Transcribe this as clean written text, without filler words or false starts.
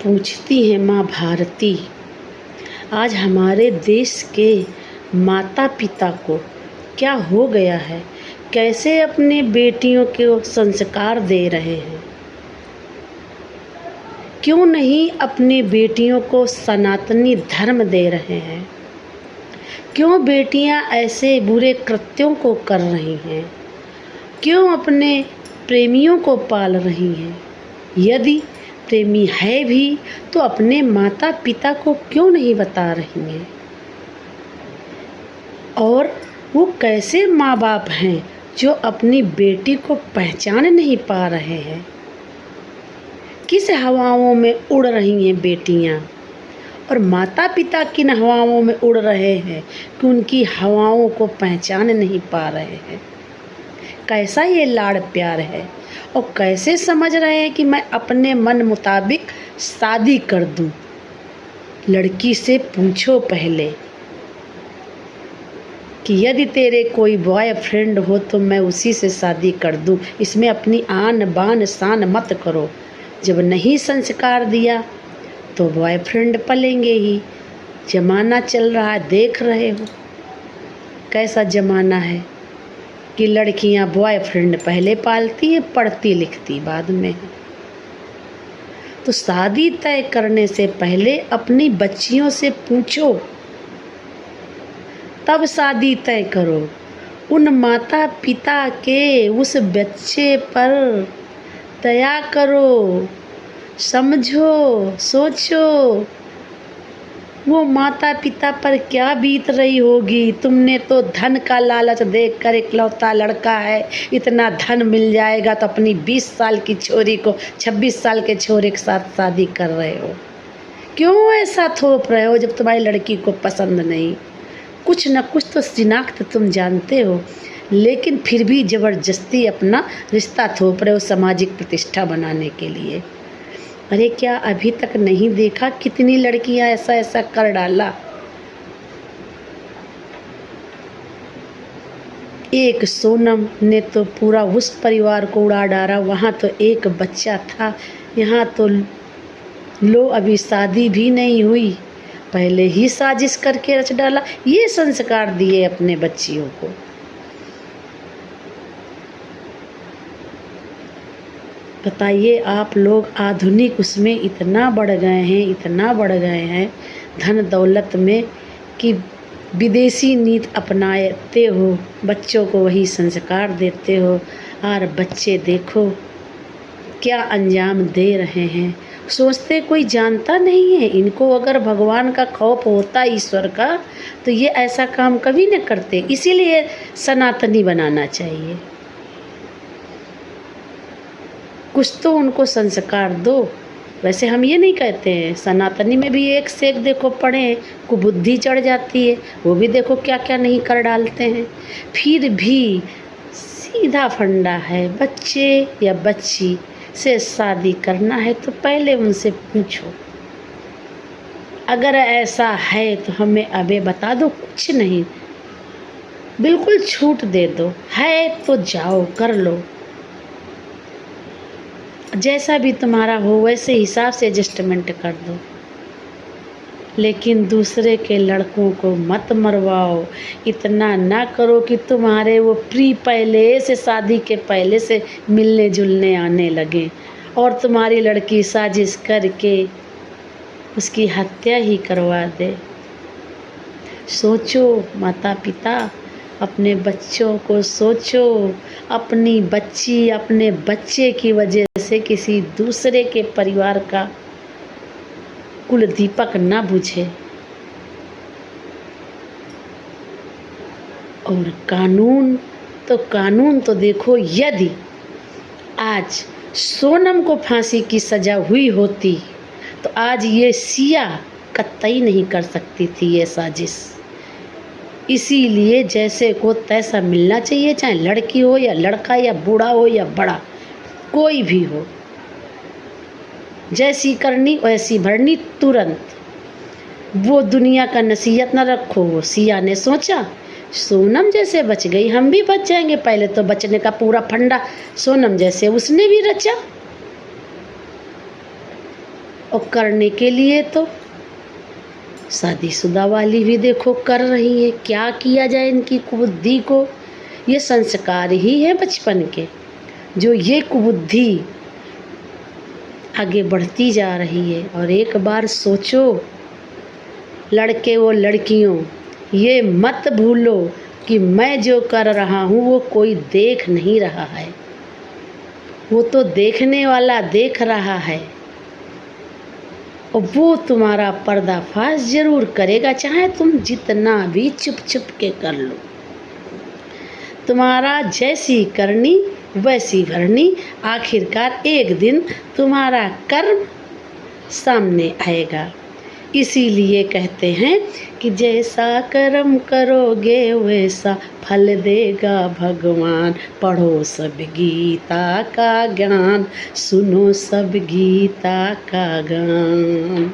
पूछती हैं माँ भारती, आज हमारे देश के माता पिता को क्या हो गया है, कैसे अपने बेटियों को संस्कार दे रहे हैं, क्यों नहीं अपनी बेटियों को सनातनी धर्म दे रहे हैं, क्यों बेटियां ऐसे बुरे कृत्यों को कर रही हैं, क्यों अपने प्रेमियों को पाल रही हैं। यदि प्रेमी है भी तो अपने माता पिता को क्यों नहीं बता रही हैं। और वो कैसे माँ बाप हैं जो अपनी बेटी को पहचान नहीं पा रहे हैं। किस हवाओं में उड़ रही हैं बेटियाँ और माता पिता किन हवाओं में उड़ रहे हैं कि उनकी हवाओं को पहचान नहीं पा रहे हैं। कैसा ये लाड़ प्यार है और कैसे समझ रहे हैं कि मैं अपने मन मुताबिक शादी कर दूं। लड़की से पूछो पहले कि यदि तेरे कोई बॉयफ्रेंड हो तो मैं उसी से शादी कर दूं। इसमें अपनी आन बान शान मत करो। जब नहीं संस्कार दिया तो बॉयफ्रेंड पलेंगे ही। ज़माना चल रहा है, देख रहे हो कैसा ज़माना है कि लड़कियां बॉयफ्रेंड पहले पालती हैं, पढ़ती लिखती बाद में। तो शादी तय करने से पहले अपनी बच्चियों से पूछो, तब शादी तय करो। उन माता पिता के उस बच्चे पर दया करो, समझो, सोचो वो माता पिता पर क्या बीत रही होगी। तुमने तो धन का लालच देखकर, इकलौता लड़का है, इतना धन मिल जाएगा तो अपनी 20 साल की छोरी को 26 साल के छोरे के साथ शादी कर रहे हो। क्यों ऐसा थोप रहे हो जब तुम्हारी लड़की को पसंद नहीं। कुछ न कुछ तो शिनाख्त तुम जानते हो, लेकिन फिर भी ज़बरदस्ती अपना रिश्ता थोप रहे हो सामाजिक प्रतिष्ठा बनाने के लिए। अरे क्या अभी तक नहीं देखा कितनी लड़कियां ऐसा ऐसा कर डाला। एक सोनम ने तो पूरा उस परिवार को उड़ा डाला। वहाँ तो एक बच्चा था, यहाँ तो लो अभी शादी भी नहीं हुई, पहले ही साजिश करके रच डाला। ये संस्कार दिए अपने बच्चियों को। बताइए आप लोग आधुनिक उसमें इतना बढ़ गए हैं, इतना बढ़ गए हैं धन दौलत में कि विदेशी नीति अपनाते हो, बच्चों को वही संस्कार देते हो और बच्चे देखो क्या अंजाम दे रहे हैं। सोचते कोई जानता नहीं है इनको। अगर भगवान का खौफ होता ईश्वर का तो ये ऐसा काम कभी न करते। इसीलिए सनातनी बनाना चाहिए। कुछ तो उनको संस्कार दो। वैसे हम ये नहीं कहते हैं, सनातनी में भी एक से एक देखो पढ़े कुबुद्धि चढ़ जाती है, वो भी देखो क्या क्या नहीं कर डालते हैं। फिर भी सीधा फंडा है, बच्चे या बच्ची से शादी करना है तो पहले उनसे पूछो। अगर ऐसा है तो हमें अबे बता दो, कुछ नहीं, बिल्कुल छूट दे दो। है तो जाओ कर लो, जैसा भी तुम्हारा हो वैसे हिसाब से एडजस्टमेंट कर दो। लेकिन दूसरे के लड़कों को मत मरवाओ। इतना ना करो कि तुम्हारे वो प्री पहले से शादी के पहले से मिलने जुलने आने लगे और तुम्हारी लड़की साजिश करके उसकी हत्या ही करवा दे। सोचो माता पिता, अपने बच्चों को सोचो। अपनी बच्ची अपने बच्चे की वजह से किसी दूसरे के परिवार का कुल दीपक ना बुझे। और कानून तो देखो, यदि आज सोनम को फांसी की सजा हुई होती तो आज ये सिया कतई नहीं कर सकती थी ये साजिश। इसीलिए जैसे को तैसा मिलना चाहिए, चाहे लड़की हो या लड़का या बूढ़ा हो या बड़ा, कोई भी हो। जैसी करनी वैसी भरनी तुरंत। वो दुनिया का नसीहत न रखो। वो सिया ने सोचा सोनम जैसे बच गई हम भी बच जाएंगे। पहले तो बचने का पूरा फंडा सोनम जैसे उसने भी रचा। और करने के लिए तो शादीशुदा वाली भी देखो कर रही है। क्या किया जाए इनकी कुबुद्धि को? ये संस्कार ही है बचपन के, जो ये कुबुद्धि आगे बढ़ती जा रही है। और एक बार सोचो लड़के वो लड़कियों, ये मत भूलो कि मैं जो कर रहा हूँ वो कोई देख नहीं रहा है, वो तो देखने वाला देख रहा है, और वो तुम्हारा पर्दाफाश जरूर करेगा, चाहे तुम जितना भी छुप छुप के कर लो। तुम्हारा जैसी करनी वैसी भरनी, आखिरकार एक दिन तुम्हारा कर्म सामने आएगा। इसीलिए कहते हैं कि जैसा कर्म करोगे वैसा फल देगा भगवान। पढ़ो सब गीता का ज्ञान, सुनो सब गीता का गान।